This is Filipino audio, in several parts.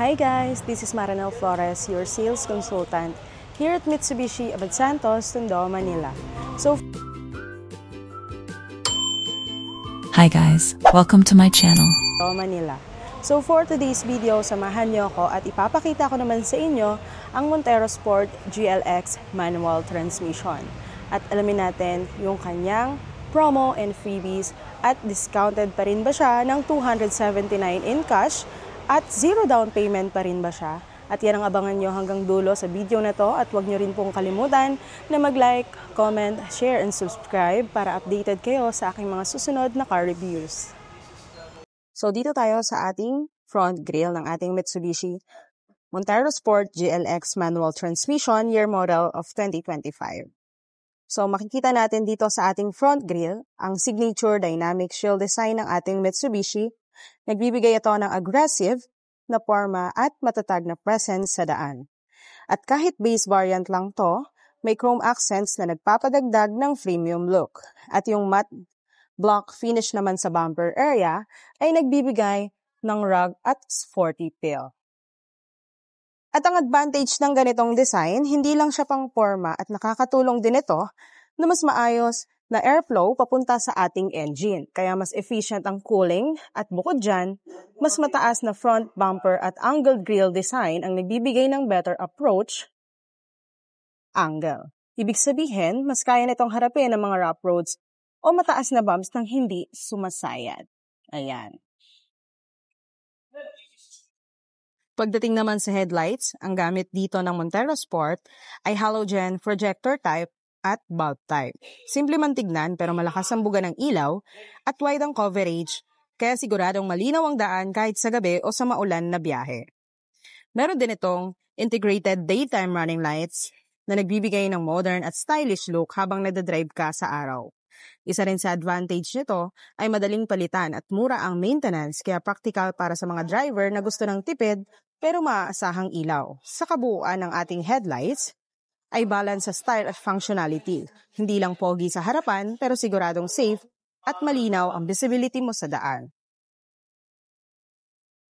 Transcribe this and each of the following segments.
Hi guys, this is Maranel Flores, your sales consultant here at Mitsubishi Abad Santos, Tondo, Manila. Hi guys, welcome to my channel. Manila. So for today's video, samahan niyo ako at ipapakita ko naman sa inyo ang Montero Sport GLX manual transmission. At alamin natin yung kanyang promo and freebies at discounted pa rin ba siya ng $279 in cash at zero down payment pa rin ba siya? At yan ang abangan nyo hanggang dulo sa video na to at huwag nyo rin pong kalimutan na mag-like, comment, share, and subscribe para updated kayo sa aking mga susunod na car reviews. So dito tayo sa ating front grille ng ating Mitsubishi Montero Sport GLX manual transmission year model of 2025. So makikita natin dito sa ating front grille ang signature dynamic shield design ng ating Mitsubishi. Nagbibigay ito ng aggressive na forma at matatag na presence sa daan. At kahit base variant lang to, may chrome accents na nagpapadagdag ng premium look. At yung matte block finish naman sa bumper area ay nagbibigay ng rugged at sporty feel. At ang advantage ng ganitong design, hindi lang siya pang forma at nakakatulong din ito na mas maayos na airflow papunta sa ating engine. Kaya mas efficient ang cooling at bukod dyan, mas mataas na front bumper at angled grille design ang nagbibigay ng better approach angle. Ibig sabihin, mas kaya nitong harapin ang mga rough roads o mataas na bumps nang hindi sumasayad. Ayan. Pagdating naman sa headlights, ang gamit dito ng Montero Sport ay halogen projector type at bulb type. Simple man tignan pero malakas ang buga ng ilaw at wide ang coverage kaya siguradong malinaw ang daan kahit sa gabi o sa maulan na biyahe. Meron din itong integrated daytime running lights na nagbibigay ng modern at stylish look habang nadadrive ka sa araw. Isa rin sa advantage nito ay madaling palitan at mura ang maintenance kaya practical para sa mga driver na gusto ng tipid pero maaasahang ilaw. Sa kabuuan ng ating headlights ay balance sa style at functionality. Hindi lang pogi sa harapan pero siguradong safe at malinaw ang visibility mo sa daan.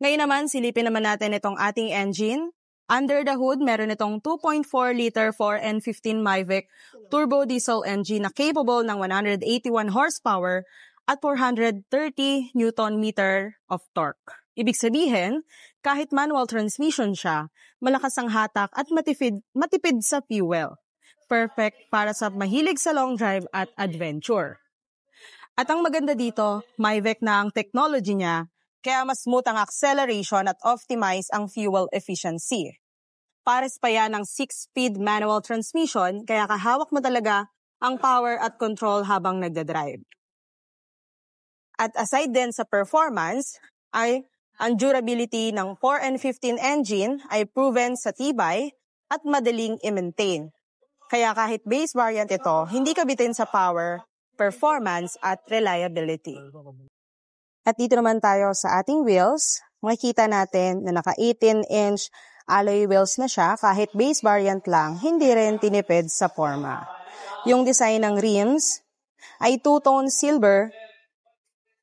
Ngayon naman, silipin naman natin itong ating engine. Under the hood, meron itong 2.4-liter 4N15 Mavic turbo diesel engine na capable ng 181 horsepower at 430 Nm of torque. Ibig sabihin, kahit manual transmission siya, malakas ang hatak at matipid sa fuel. Perfect para sa mahilig sa long drive at adventure. At ang maganda dito, Mavic na ang technology niya, kaya mas smooth ang acceleration at optimize ang fuel efficiency. Pares pa yan ng 6-speed manual transmission, kaya kahawak mo talaga ang power at control habang nagdadrive. At aside din sa performance, ay ang durability ng 4N15 engine ay proven sa tibay at madaling i-maintain. Kaya kahit base variant ito, hindi kabitin sa power, performance at reliability. At dito naman tayo sa ating wheels. Makikita natin na naka 18-inch alloy wheels na siya kahit base variant lang, hindi rin tinipid sa forma. Yung design ng rims ay two-tone silver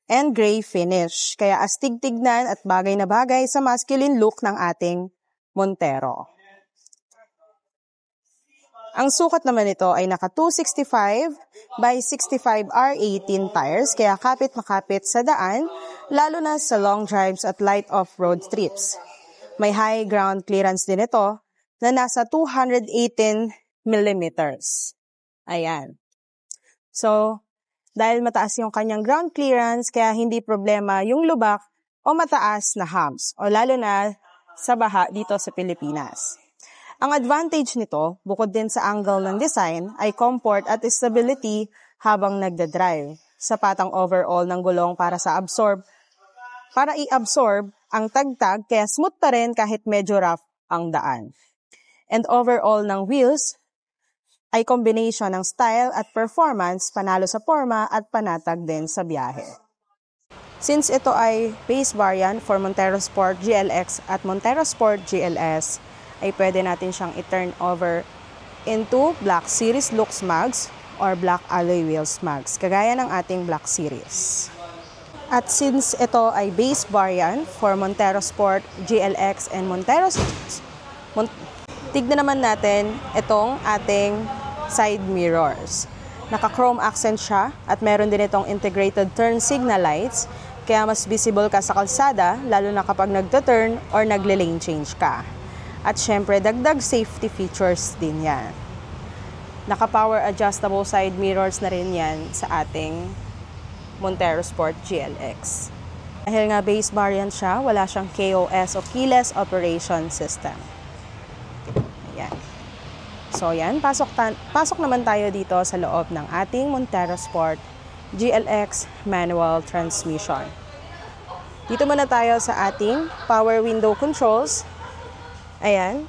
and gray finish. Kaya astig tignan at bagay na bagay sa masculine look ng ating Montero. Ang sukat naman nito ay naka 265 by 65 R18 tires, kaya kapit-makapit sa daan, lalo na sa long drives at light off-road trips. May high ground clearance din ito na nasa 218 mm. Ayan. So, dahil mataas yung kanyang ground clearance, kaya hindi problema yung lubak o mataas na humps, o lalo na sa baha dito sa Pilipinas. Ang advantage nito, bukod din sa angle ng design, ay comfort at stability habang nagdadrive. Sapat ang overall ng gulong para i-absorb ang tagtag, kaya smooth pa rin kahit medyo rough ang daan. And overall ng wheels ay combination ng style at performance, panalo sa forma at panatag din sa biyahe. Since ito ay base variant for Montero Sport GLX at Montero Sport GLS, ay pwede natin siyang i-turn over into Black Series Lux Mags or Black Alloy Wheels Mags, kagaya ng ating Black Series. At since ito ay base variant for Montero Sport, GLX, and Montero tignan naman natin itong ating side mirrors. Naka-chrome accent siya at meron din itong integrated turn signal lights kaya mas visible ka sa kalsada lalo na kapag nagto-turn or nagle-lane change ka. At syempre, dagdag safety features din yan. Naka-power adjustable side mirrors na rin yan sa ating Montero Sport GLX. Dahil nga base variant siya, wala siyang KOS o Keyless Operation System. Ayan. So yan, pasok naman tayo dito sa loob ng ating Montero Sport GLX manual transmission. Dito muna tayo sa ating power window controls. Ayan.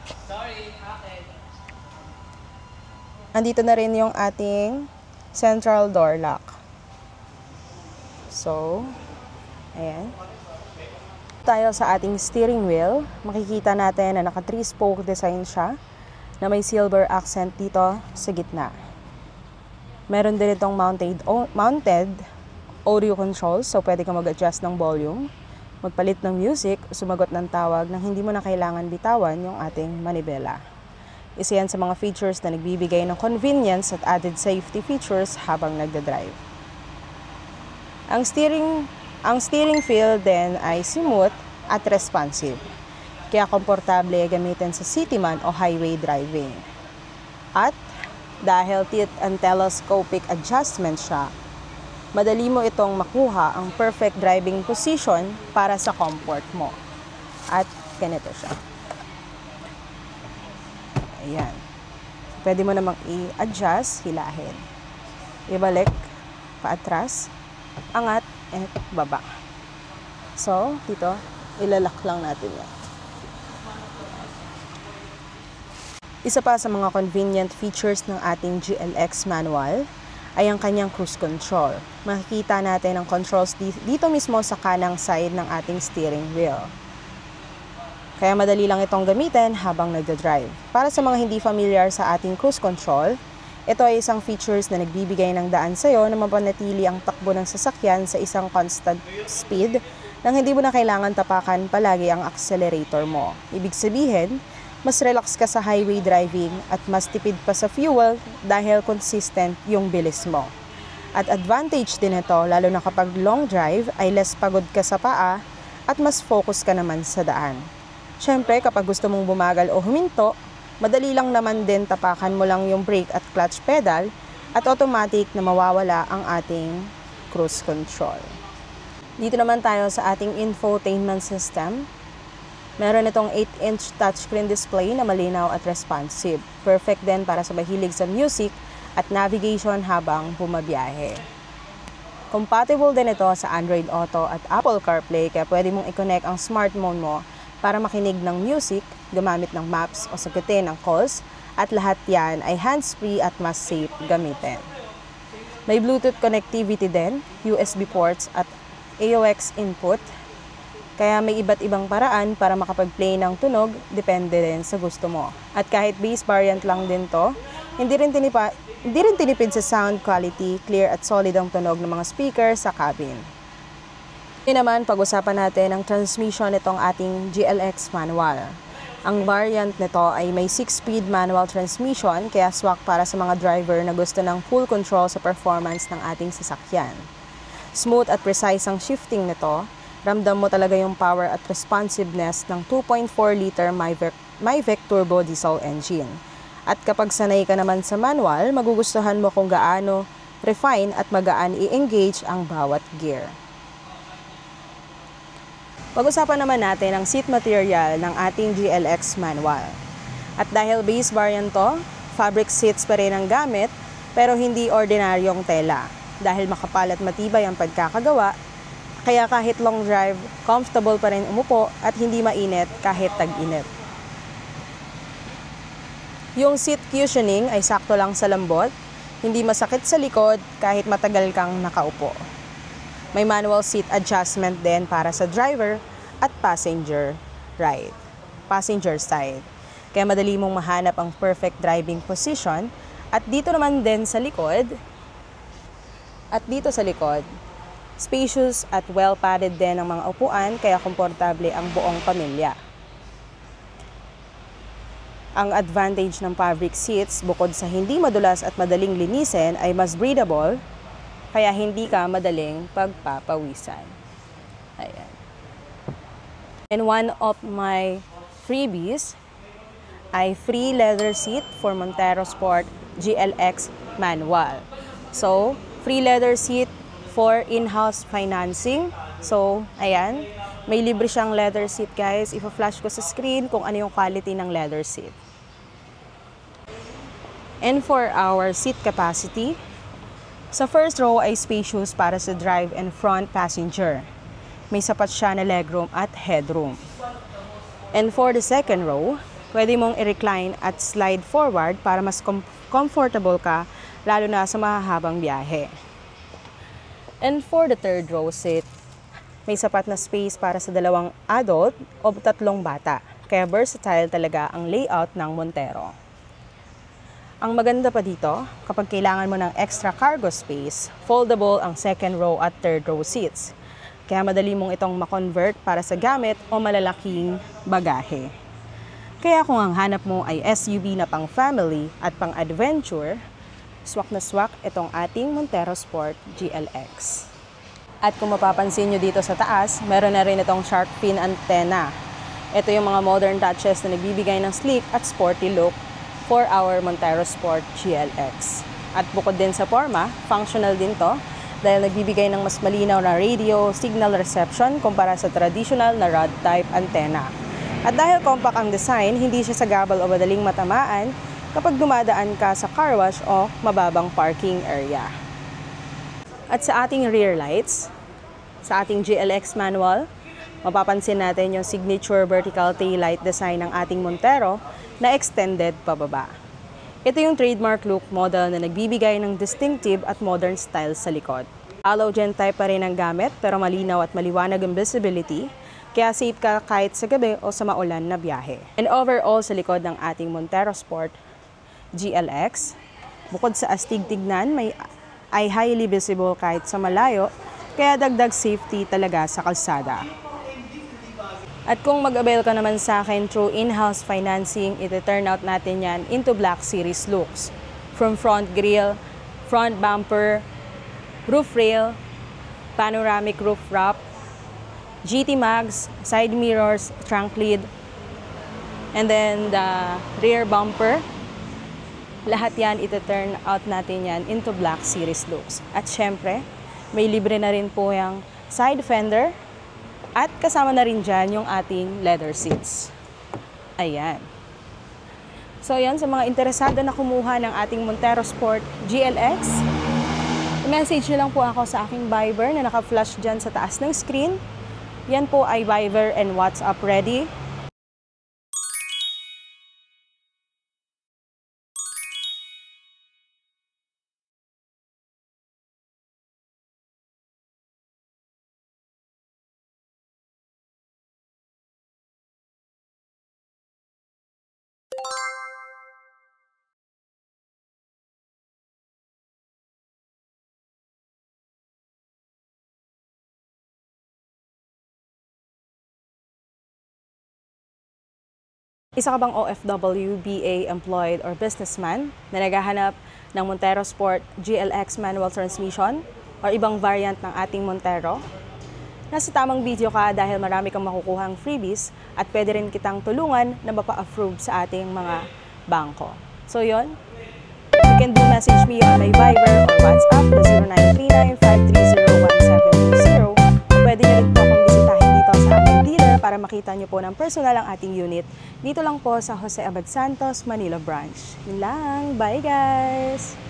Andito na rin yung ating central door lock. So, ayan. Tayo sa ating steering wheel, makikita natin na naka 3-spoke design siya na may silver accent dito sa gitna. Meron din itong mounted audio controls, so pwede ka mag-adjust ng volume, magpalit ng music, sumagot ng tawag nang hindi mo na kailangan bitawan yung ating manibela. Isa yan sa mga features na nagbibigay ng convenience at added safety features habang nagdadrive. Ang steering feel din ay smooth at responsive. Kaya komportable gamitin sa city man o highway driving. At dahil tilt and telescopic adjustment siya, madali mo itong makuha ang perfect driving position para sa comfort mo. At ganito siya. Ayan. Pwede mo namang i-adjust, hilahin. Ibalik, paatras, angat, at baba. So, dito, ilalak lang natin yan. Isa pa sa mga convenient features ng ating GLX manual ay ang kanyang cruise control. Makikita natin ang controls dito mismo sa kanang side ng ating steering wheel. Kaya madali lang itong gamitin habang nagdadrive. Para sa mga hindi familiar sa ating cruise control, ito ay isang features na nagbibigay ng daan sa iyo na mapanatili ang takbo ng sasakyan sa isang constant speed nang hindi mo na kailangan tapakan palagi ang accelerator mo. Ibig sabihin, mas relax ka sa highway driving at mas tipid pa sa fuel dahil consistent yung bilis mo. At advantage din ito, lalo na kapag long drive, ay less pagod ka sa paa at mas focus ka naman sa daan. Siyempre, kapag gusto mong bumagal o huminto, madali lang naman din tapakan mo lang yung brake at clutch pedal at automatic na mawawala ang ating cruise control. Dito naman tayo sa ating infotainment system. Meron itong 8-inch touchscreen display na malinaw at responsive. Perfect din para sa mahilig sa music at navigation habang bumabiyahe. Compatible din ito sa Android Auto at Apple CarPlay kaya pwede mong i-connect ang smartphone mo para makinig ng music, gumamit ng maps o sagutin ang calls at lahat yan ay hands-free at mas safe gamitin. May Bluetooth connectivity din, USB ports at AUX input. Kaya may iba't ibang paraan para makapag-play ng tunog, depende rin sa gusto mo. At kahit base variant lang din to, hindi rin tinipid sa sound quality, clear at solid ang tunog ng mga speaker sa cabin. Ngayon naman, pag-usapan natin ang transmission nitong ating GLX manual. Ang variant nito ay may 6-speed manual transmission, kaya swak para sa mga driver na gusto ng full control sa performance ng ating sasakyan. Smooth at precise ang shifting nito. Ramdam mo talaga yung power at responsiveness ng 2.4-liter MyVec Turbo Diesel engine. At kapag sanay ka naman sa manual, magugustuhan mo kung gaano refine at magaan i-engage ang bawat gear. Pag-usapan naman natin ang seat material ng ating GLX manual. At dahil base variant to, fabric seats pa rin ang gamit, pero hindi ordinaryong tela. Dahil makapal at matibay ang pagkakagawa, kaya kahit long drive, comfortable pa rin umupo at hindi mainit kahit tag-init. Yung seat cushioning ay sakto lang sa lambot, hindi masakit sa likod kahit matagal kang nakaupo. May manual seat adjustment din para sa driver at passenger side. Kaya madali mong mahanap ang perfect driving position at dito naman din sa likod, Spacious at well-padded din ang mga upuan, kaya komportable ang buong pamilya. Ang advantage ng fabric seats, bukod sa hindi madulas at madaling linisin, ay mas breathable, kaya hindi ka madaling pagpapawisan. Ayan. And one of my freebies ay free leather seat for Montero Sport GLX manual. So, free leather seat for in-house financing. So, ayan. May libre siyang leather seat, guys. Ipa-flash ko sa screen kung ano yung quality ng leather seat. And for our seat capacity, sa first row ay spacious para sa drive and front passenger. May sapat siya na legroom at headroom. And for the second row, pwede mong i-recline at slide forward para mas comfortable ka, lalo na sa mahahabang biyahe. And for the third row seat, may sapat na space para sa 2 adult o 3 bata. Kaya versatile talaga ang layout ng Montero. Ang maganda pa dito, kapag kailangan mo ng extra cargo space, foldable ang second row at third row seats. Kaya madali mong itong ma-convert para sa gamit o malalaking bagahe. Kaya kung ang hanap mo ay SUV na pang family at pang adventure, swak na swak itong ating Montero Sport GLX. At kung mapapansin nyo dito sa taas, meron na rin itong shark fin antenna. Ito yung mga modern touches na nagbibigay ng sleek at sporty look for our Montero Sport GLX. At bukod din sa forma, functional din to dahil nagbibigay ng mas malinaw na radio signal reception kumpara sa traditional na rod type antenna. At dahil compact ang design, hindi siya sagabal o madaling matamaan kapag dumadaan ka sa car wash o mababang parking area. At sa ating rear lights, sa ating GLX manual, mapapansin natin yung signature vertical tail light design ng ating Montero na extended pababa. Ito yung trademark look model na nagbibigay ng distinctive at modern style sa likod. Halogen type pa rin ang gamit pero malinaw at maliwanag ang visibility, kaya safe ka kahit sa gabi o sa maulan na biyahe. And overall sa likod ng ating Montero Sport GLX, bukod sa astig tignan, ay highly visible kahit sa malayo, kaya dagdag safety talaga sa kalsada. At kung mag-avail ka naman sa akin through in-house financing, iti-turn out natin yan into Black Series looks. From front grille, front bumper, roof rail, panoramic roof wrap, GT mags, side mirrors, trunk lid, and then the rear bumper. Lahat yan, iti-turn out natin yan into Black Series looks. At syempre, may libre na rin po yung side fender at kasama na rin dyan yung ating leather seats. Ayan. So yan, sa mga interesado na kumuha ng ating Montero Sport GLX, message nyo lang po ako sa aking Viber na naka-flash dyan sa taas ng screen. Yan po ay Viber and WhatsApp ready. Isa ka bang OFW, BA, employed, or businessman na naghahanap ng Montero Sport GLX manual transmission or ibang variant ng ating Montero? Nasa tamang video ka dahil marami kang makukuhang freebies at pwede rin kitang tulungan na mapa-approve sa ating mga bangko. So yon, you can do message me on my Viber or WhatsApp na 0939-530-1720. Pwede nyo rin po akong bisitahin dito sa aming dealer para makita nyo po ng personal ang ating unit. Dito lang po sa Jose Abad Santos, Manila branch. Yun lang. Bye guys!